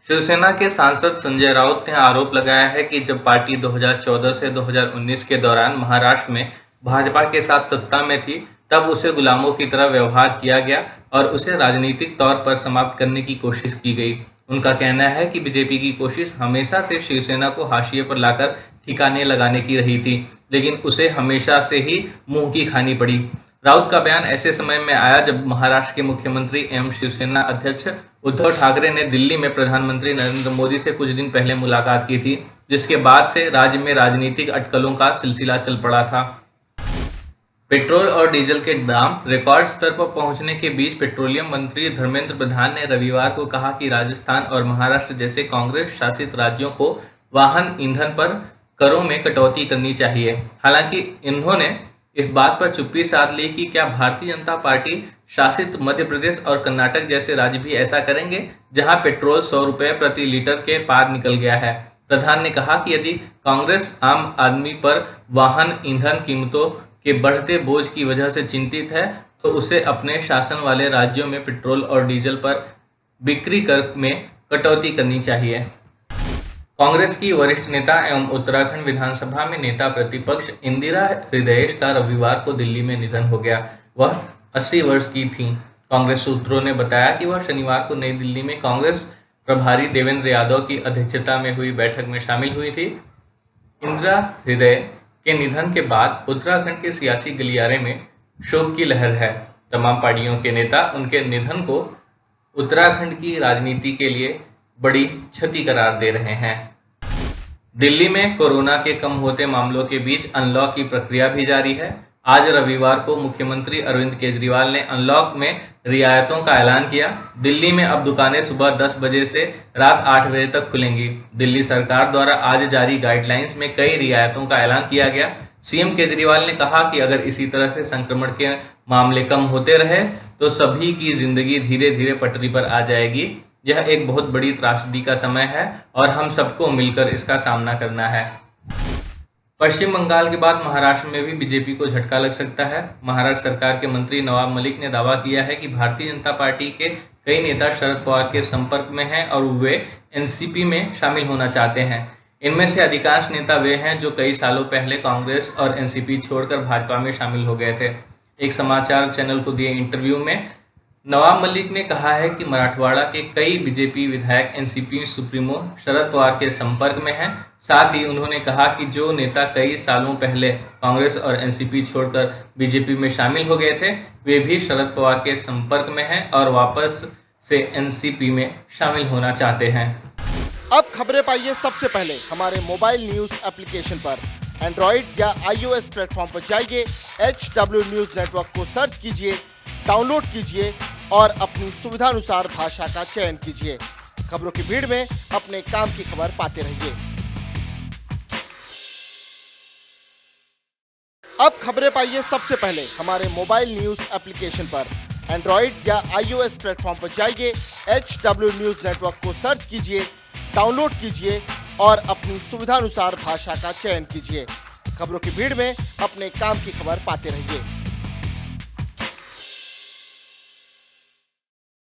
शिवसेना के सांसद संजय राउत ने आरोप लगाया है कि जब पार्टी 2014 से 2019 के दौरान महाराष्ट्र में भाजपा के साथ सत्ता में थी, तब उसे गुलामों की तरह व्यवहार किया गया और उसे राजनीतिक तौर पर समाप्त करने की कोशिश की गई। उनका कहना है कि बीजेपी की कोशिश हमेशा से शिवसेना को हाशिए पर लाकर ठिकाने लगाने की रही थी, लेकिन उसे हमेशा से ही मुंह की खानी पड़ी। राउत का बयान ऐसे समय में आया जब महाराष्ट्र के मुख्यमंत्री एवं शिवसेना अध्यक्ष उद्धव ठाकरे ने दिल्ली में प्रधानमंत्री नरेंद्र मोदी से कुछ दिन पहले मुलाकात की थी, जिसके बाद से राज्य में राजनीतिक अटकलों का सिलसिला चल पड़ा था। पेट्रोल और डीजल के दाम रिकॉर्ड स्तर पर पहुंचने के बीच पेट्रोलियम मंत्री धर्मेंद्र प्रधान ने रविवार को कहा कि राजस्थान और महाराष्ट्र जैसे कांग्रेस शासित राज्यों को वाहन ईंधन पर करों में कटौती करनी चाहिए। हालांकि इन्होंने इस बात पर चुप्पी साध ली कि क्या भारतीय जनता पार्टी शासित मध्य प्रदेश और कर्नाटक जैसे राज्य भी ऐसा करेंगे, जहां पेट्रोल 100 रुपये प्रति लीटर के पार निकल गया है। प्रधान ने कहा कि यदि कांग्रेस आम आदमी पर वाहन ईंधन कीमतों के बढ़ते बोझ की वजह से चिंतित है, तो उसे अपने शासन वाले राज्यों में पेट्रोल और डीजल पर बिक्री कर में कटौती करनी चाहिए। कांग्रेस की वरिष्ठ नेता एवं उत्तराखंड विधानसभा में नेता प्रतिपक्ष इंदिरा हृदयेश का रविवार को दिल्ली में निधन हो गया। वह 80 वर्ष की थीं। कांग्रेस सूत्रों ने बताया कि वह शनिवार को नई दिल्ली में कांग्रेस प्रभारी देवेंद्र यादव की अध्यक्षता में हुई बैठक में शामिल हुई थी। इंदिरा हृदय के निधन के बाद उत्तराखंड के सियासी गलियारे में शोक की लहर है। तमाम पार्टियों के नेता उनके निधन को उत्तराखंड की राजनीति के लिए बड़ी क्षति करार दे रहे हैं। दिल्ली में कोरोना के कम होते मामलों के बीच अनलॉक की प्रक्रिया भी जारी है। आज रविवार को मुख्यमंत्री अरविंद केजरीवाल ने अनलॉक में रियायतों का ऐलान किया। दिल्ली में अब दुकानें सुबह 10 बजे से रात 8 बजे तक खुलेंगी। दिल्ली सरकार द्वारा आज जारी गाइडलाइंस में कई रियायतों का ऐलान किया गया। सीएम केजरीवाल ने कहा कि अगर इसी तरह से संक्रमण के मामले कम होते रहे तो सभी की जिंदगी धीरे धीरे पटरी पर आ जाएगी। यह एक बहुत बड़ी त्रासदी का समय है और हम सबको मिलकर इसका सामना करना है। पश्चिम बंगाल के बाद महाराष्ट्र में भी बीजेपी को झटका लग सकता है। महाराष्ट्र सरकार के मंत्री नवाब मलिक ने दावा किया है कि भारतीय जनता पार्टी के कई नेता शरद पवार के संपर्क में हैं और वे एनसीपी में शामिल होना चाहते हैं। इनमें से अधिकांश नेता वे हैं जो कई सालों पहले कांग्रेस और एनसीपी छोड़कर भाजपा में शामिल हो गए थे। एक समाचार चैनल को दिए इंटरव्यू में नवाब मलिक ने कहा है कि मराठवाड़ा के कई बीजेपी विधायक एनसीपी सुप्रीमो शरद पवार के संपर्क में हैं। साथ ही उन्होंने कहा कि जो नेता कई सालों पहले कांग्रेस और एनसीपी छोड़कर बीजेपी में शामिल हो गए थे, वे भी शरद पवार के संपर्क में हैं और वापस से एनसीपी में शामिल होना चाहते हैं। अब खबरें पाइए सबसे पहले हमारे मोबाइल न्यूज एप्लीकेशन पर। एंड्रॉइड या iOS प्लेटफॉर्म पर जाइए, HW न्यूज नेटवर्क को सर्च कीजिए, डाउनलोड कीजिए और अपनी सुविधानुसार भाषा का चयन कीजिए। खबरों की भीड़ में अपने काम की खबर पाते रहिए। अब खबरें पाइए सबसे पहले हमारे मोबाइल न्यूज एप्लीकेशन पर। एंड्रॉइड या iOS प्लेटफॉर्म पर जाइए, HW न्यूज नेटवर्क को सर्च कीजिए, डाउनलोड कीजिए और अपनी सुविधानुसार भाषा का चयन कीजिए। खबरों की भीड़ में अपने काम की खबर पाते रहिए।